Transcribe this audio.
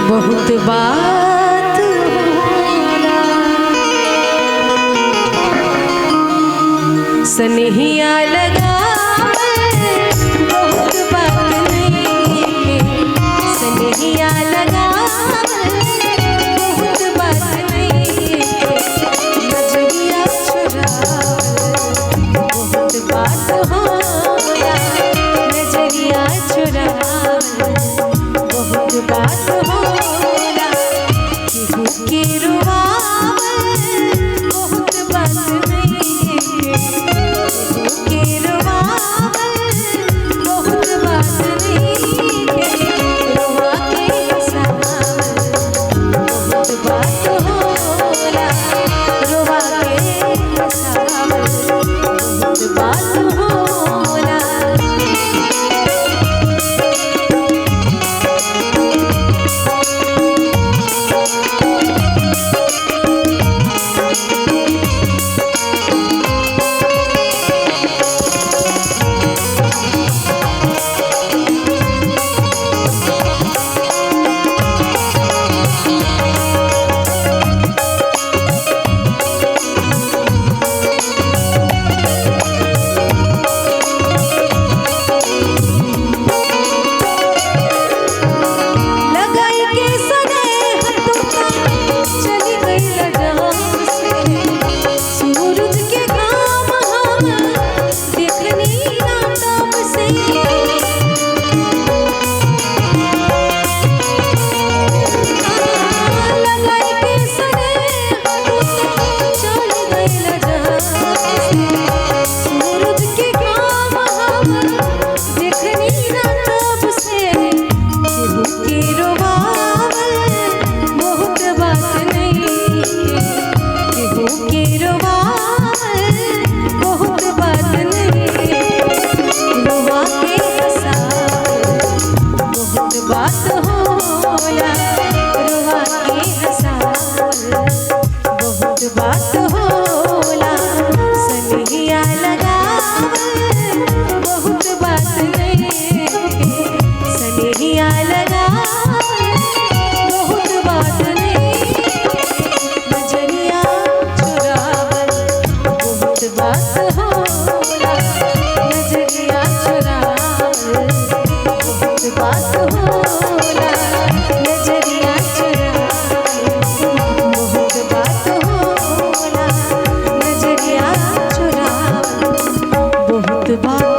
बहुत बात होला सनहिया लगा बहुत बात नहीं सनहिया लगा बहुत बात नहीं नजरिया चुरा बहुत बात होला नजरिया चुरा बहुत बात होला केहू के रुआवल बहुत बात नहीं केहू के रुआवल बहुत बात नहीं रुआ के हंसावल बहुत बात होला रुआ के हंसावल बहुत बात होला बहुत बात